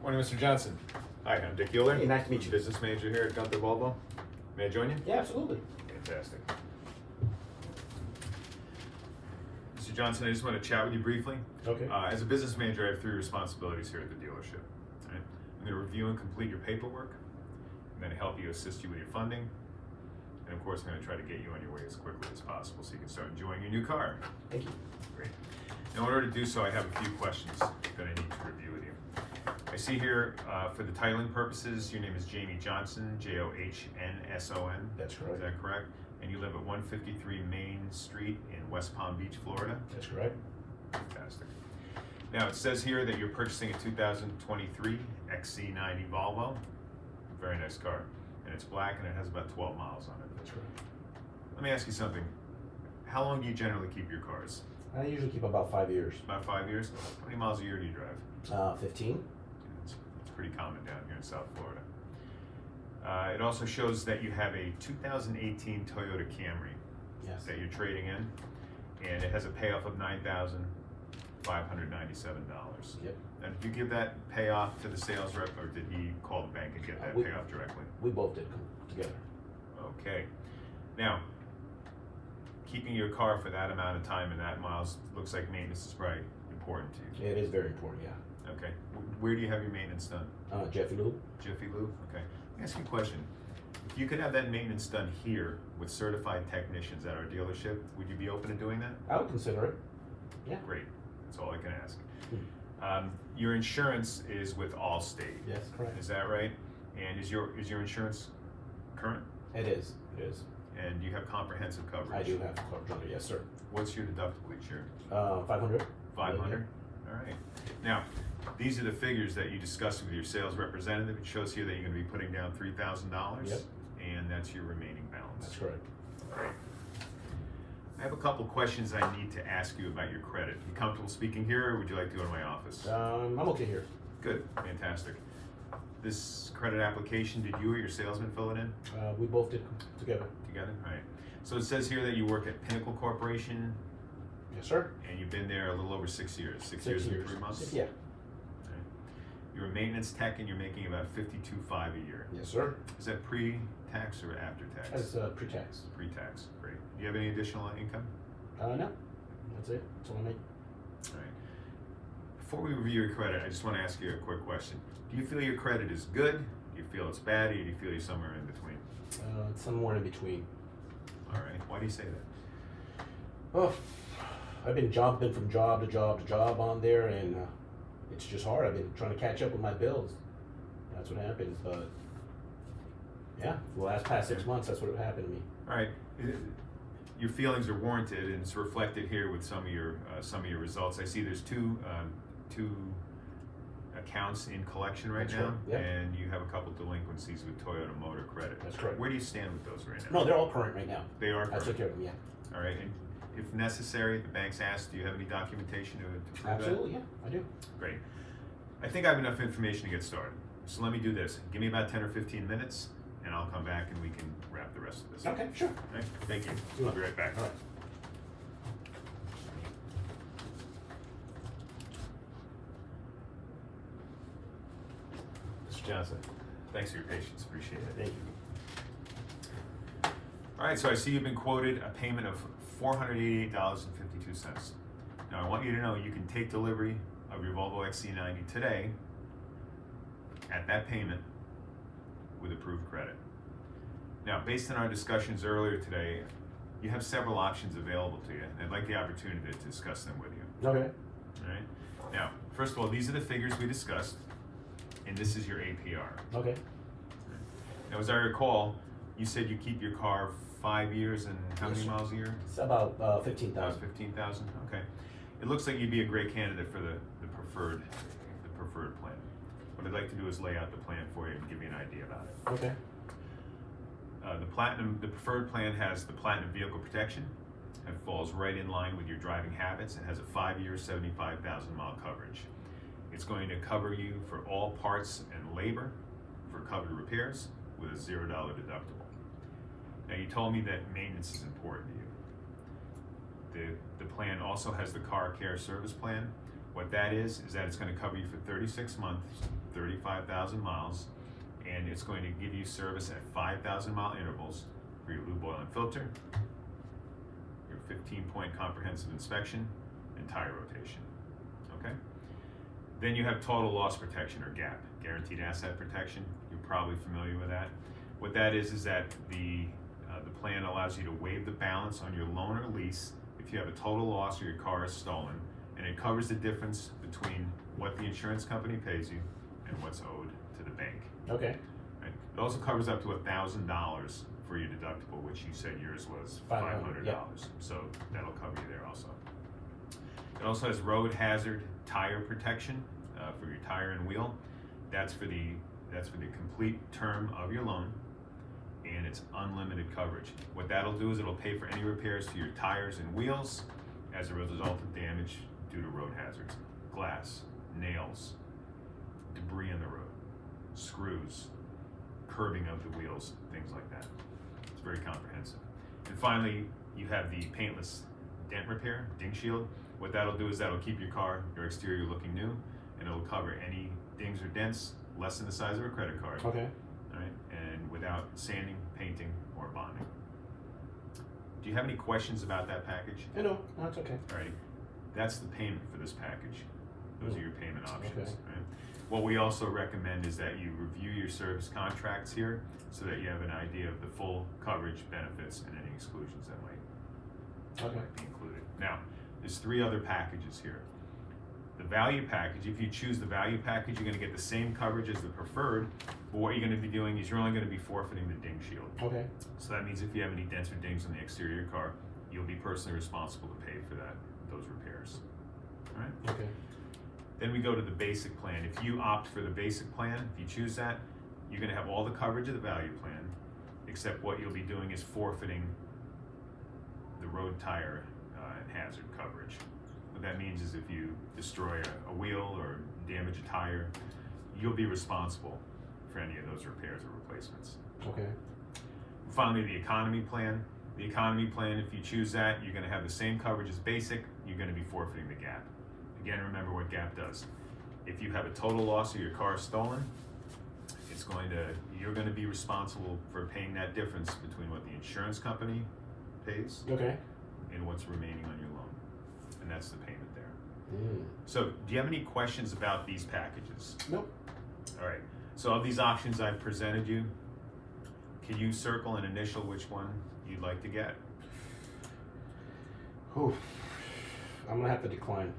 Morning, Mr. Johnson. Hi, I'm Dick Euler. Hey, nice to meet you. Business manager here at Gunther Volvo. May I join you? Yeah, absolutely. Fantastic. Mr. Johnson, I just want to chat with you briefly. Okay. As a business manager, I have 3 responsibilities here at the dealership. All right? I'm going to review and complete your paperwork. I'm going to help you, assist you with your funding. And of course, I'm going to try to get you on your way as quickly as possible so you can start enjoying your new car. Thank you. Great. In order to do so, I have a few questions that I need to review with you. I see here, for the titling purposes, your name is Jamie Johnson, Johnsson. That's correct. Is that correct? And you live at 153 Main Street in West Palm Beach, Florida? That's correct. Fantastic. Now, it says here that you're purchasing a 2023 XC90 Volvo. Very nice car. And it's black and it has about 12 miles on it. That's correct. Let me ask you something. How long do you generally keep your cars? I usually keep about 5 years. About 5 years? How many miles a year do you drive? 15. It's pretty common down here in South Florida. It also shows that you have a 2018 Toyota Camry Yes. that you're trading in, and it has a payoff of $9,597. Yep. Now, did you give that payoff to the sales rep, or did he call the bank and get that we- payoff directly? We both did come together. Okay. Now, keeping your car for that amount of time and that miles looks like maintenance is probably important to you. It is very important, yeah. Okay. Where do you have your maintenance done? Jeffy Lube. Jiffy Lube? Okay. Let me ask you a question. If you could have that maintenance done here with certified technicians at our dealership, would you be open to doing that? I would consider it. Yeah. Great. That's all I can ask. Your insurance is with Allstate. Yes, correct. Is that right? And is your insurance current? It is. It is. And you have comprehensive coverage? I do have coverage under. Yes, sir. What's your deductible each year? 500. 500? All right. Now, these are the figures that you discussed with your sales representative. It shows here that you're going to be putting down $3,000. Yep. And that's your remaining balance. That's correct. Great. I have a couple questions I need to ask you about your credit. You comfortable speaking here, or would you like to go to my office? I'm okay here. Good, fantastic. This credit application, did you or your salesman fill it in We both did together. together? All right. So it says here that you work at Pinnacle Corporation, Yes, sir. and you've been there a little over 6 years. 6 years and 3 months? Yeah. All right. You're a maintenance tech, and you're making about $52,500 a year. Yes, sir. Is that pre-tax or after-tax? That's pre-tax. Pre-tax, great. Do you have any additional income? No. That's it. That's all I make. All right. Before we review your credit, I just want to ask you a quick question. Do you feel your credit is good? Do you feel it's bad? Or do you feel you're somewhere in between? It's somewhere in between. All right. Why do you say that? Oh, I've been jumping from job to job to job on there, and it's just hard. I've been trying to catch up with my bills. That's what happens. But yeah, for the past 6 months, that's what happened to me. All right. Your feelings are warranted, and it's reflected here with some of your results. I see there's two accounts in collection right That's now, right, yeah. and you have a couple delinquencies with Toyota Motor Credit. That's correct. Where do you stand with those right now? No, they're all current right now. They are I current. took care of them. Yeah. All right. And if necessary, the bank's asked, do you have any documentation to prove that? Absolutely. Yeah, I do. Great. I think I have enough information to get started. So let me do this. Give me about 10 or 15 minutes, and I'll come back and we can wrap the rest of this up. Okay, sure. All right? Thank you. Sure. I'll be right back. All right. Mr. Johnson, thanks for your patience. Appreciate it. Thank you. All right, so I see you've been quoted a payment of $488.52. Now, I want you to know you can take delivery of your Volvo XC90 today at that payment with approved credit. Now, based on our discussions earlier today, you have several options available to you, and I'd like the opportunity to discuss them with you. Okay. All right? Now, first of all, these are the figures we discussed, and this is your APR. Okay. Now, as I recall, you said you keep your car 5 years and how Yes, many sir. miles a year? It's about About 15,000. 15,000. Okay. It looks like you'd be a great candidate for the preferred plan. What I'd like to do is lay out the plan for you and give you an idea about it. Okay. The preferred plan has the Platinum Vehicle Protection. It falls right in line with your driving habits. It has a 5-year, 75,000 mile coverage. It's going to cover you for all parts and labor for covered repairs with a $0 deductible. Now, you told me that maintenance is important to you. The plan also has the Car Care Service Plan, What that is that it's going to cover you for 36 months, 35,000 miles, and it's going to give you service at 5,000 mile intervals for your lube, oil, and filter, your 15-point comprehensive inspection, and tire rotation. Okay? Then you have total loss protection, or GAP, guaranteed asset protection. You're probably familiar with that. What that is that the plan allows you to waive the balance on your loan or lease if you have a total loss or your car is stolen, and it covers the difference between what the insurance company pays you and what's owed to the bank. Okay. Right? It also covers up to $1,000 for your deductible, which you said yours was $500. yeah. So that'll cover you there also. It also has road hazard tire protection for your tire and wheel. That's for the complete term of your loan, and it's unlimited coverage. What that'll do is it'll pay for any repairs to your tires and wheels as a result of damage due to road hazards, glass, nails, debris on the road, screws, curbing of the wheels, things like that. It's very comprehensive. And finally, you have the paintless dent repair, ding shield. What that'll do is that'll keep your car, your exterior looking new, and it'll cover any dings or dents less than the size of a credit card. Okay. All right, and without sanding, painting, or bonding. Do you have any questions about that package? No, that's okay. All right, that's the payment for this package. Those are your payment options. Okay. Right? What we also recommend is that you review your service contracts here so that you have an idea of the full coverage, benefits, and any exclusions that might be included. Now, there's 3 other packages here. The value package, if you choose the value package, you're going to get the same coverage as the preferred, but what you're going to be doing is you're only going to be forfeiting the ding shield. Okay. So that means if you have any dents or dings on the exterior of your car, you'll be personally responsible to pay for those repairs. All right? Okay. Then we go to the basic plan. If you opt for the basic plan, if you choose that, you're going to have all the coverage of the value plan, except what you'll be doing is forfeiting the road tire and hazard coverage. What that means is if you destroy a wheel or damage a tire, you'll be responsible for any of those repairs or replacements. Okay. Finally, the economy plan. The economy plan, if you choose that, you're going to have the same coverage as basic. You're going to be forfeiting the GAP. Again, remember what GAP does. If you have a total loss or your car is stolen, you're going to be responsible for paying that difference between what the insurance company pays Okay. and what's remaining on your loan. And that's the payment there. Mm. So, do you have any questions about these packages? Nope. All right. So, of these options I've presented you, can you circle and initial which one you'd like to get? Oof. I'm gonna have to decline.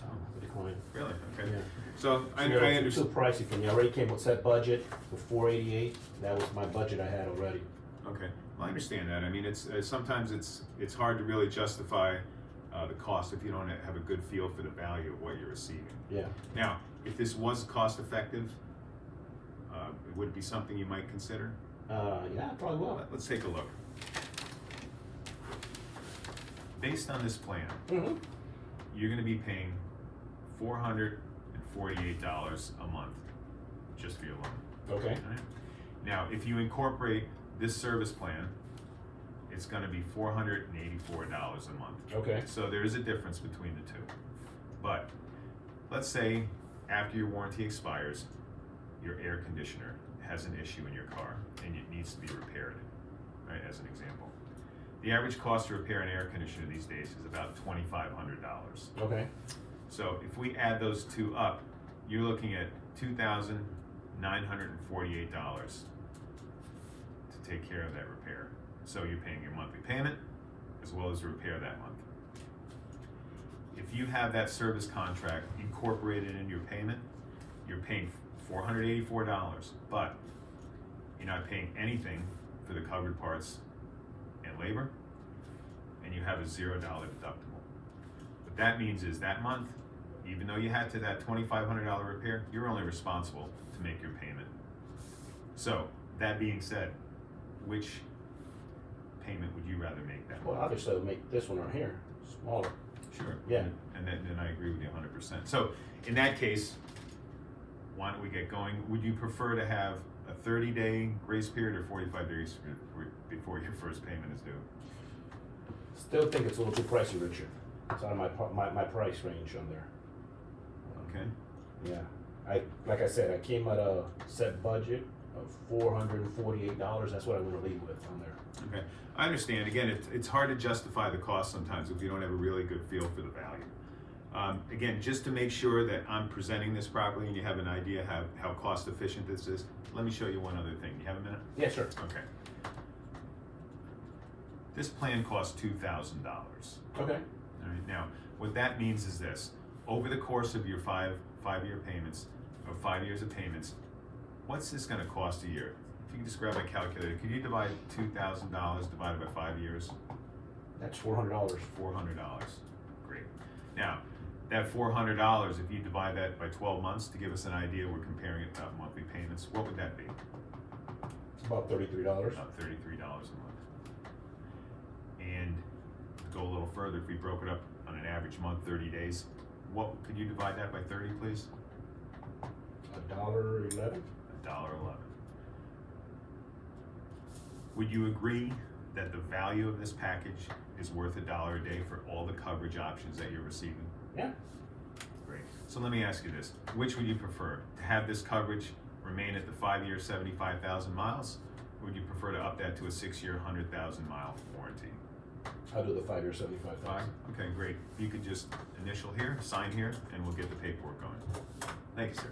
I'll have to decline. Really? Okay. Yeah. So, I It's understand. too pricey for me. I already came with set budget for $488. That was my budget I had already. Okay, well, I understand that. I mean, it's sometimes it's hard to really justify the cost if you don't have a good feel for the value of what you're receiving. Yeah. Now, if this was cost effective, would it be something you might consider? Yeah, I probably will. Let's take a look. Based on this plan, Mm-hmm. you're going to be paying $448 a month just for your loan. Okay. All right? Now, if you incorporate this service plan, it's going to be $484 a month. Okay. So there is a difference between the two. But let's say after your warranty expires, your air conditioner has an issue in your car and it needs to be repaired, right, as an example. The average cost to repair an air conditioner these days is about $2,500. Okay. So if we add those two up, you're looking at $2,948 to take care of that repair. So you're paying your monthly payment as well as the repair that month. If you have that service contract incorporated in your payment, you're paying $484, but you're not paying anything for the covered parts and labor, and you have a $0 deductible. What that means is that month, even though you had to that $2,500 repair, you're only responsible to make your payment. So, that being said, which payment would you rather make that Well, month? obviously, I'll make this one right here smaller. Sure. Yeah. And then I agree with you 100%. So, in that case, why don't we get going? Would you prefer to have a 30-day grace period or 45 days before your first payment is due? Still think it's a little too pricey, Richard. It's out of my price range on there. Okay. Yeah, like I said, I came at a set budget of $448. That's what I'm gonna leave with on there. Okay, I understand. Again, it's hard to justify the cost sometimes if you don't have a really good feel for the value. Again, just to make sure that I'm presenting this properly and you have an idea how cost efficient this is, let me show you one other thing. You have a minute? Yeah, sure. Okay. This plan costs $2,000. Okay. All right. Now, what that means is this: over the course of your five-year payments, or 5 years of payments, what's this going to cost a year? If you can just grab my calculator, could you divide $2,000 divided by 5 years? That's $400. $400. Great. Now, that $400, if you divide that by 12 months to give us an idea, we're comparing it to monthly payments, what would that be? It's about $33. About $33 a month. And to go a little further, if we broke it up on an average month, 30 days, what could you divide that by 30, please? $1.11. $1.11. Would you agree that the value of this package is worth $1 a day for all the coverage options that you're receiving? Yeah. Great. So let me ask you this: which would you prefer? To have this coverage remain at the 5-year, 75,000 miles, or would you prefer to up that to a 6-year, 100,000 mile warranty? I'll do the 5-year 75,000. Okay, great. You could just initial here, sign here, and we'll get the paperwork going. Thank you, sir.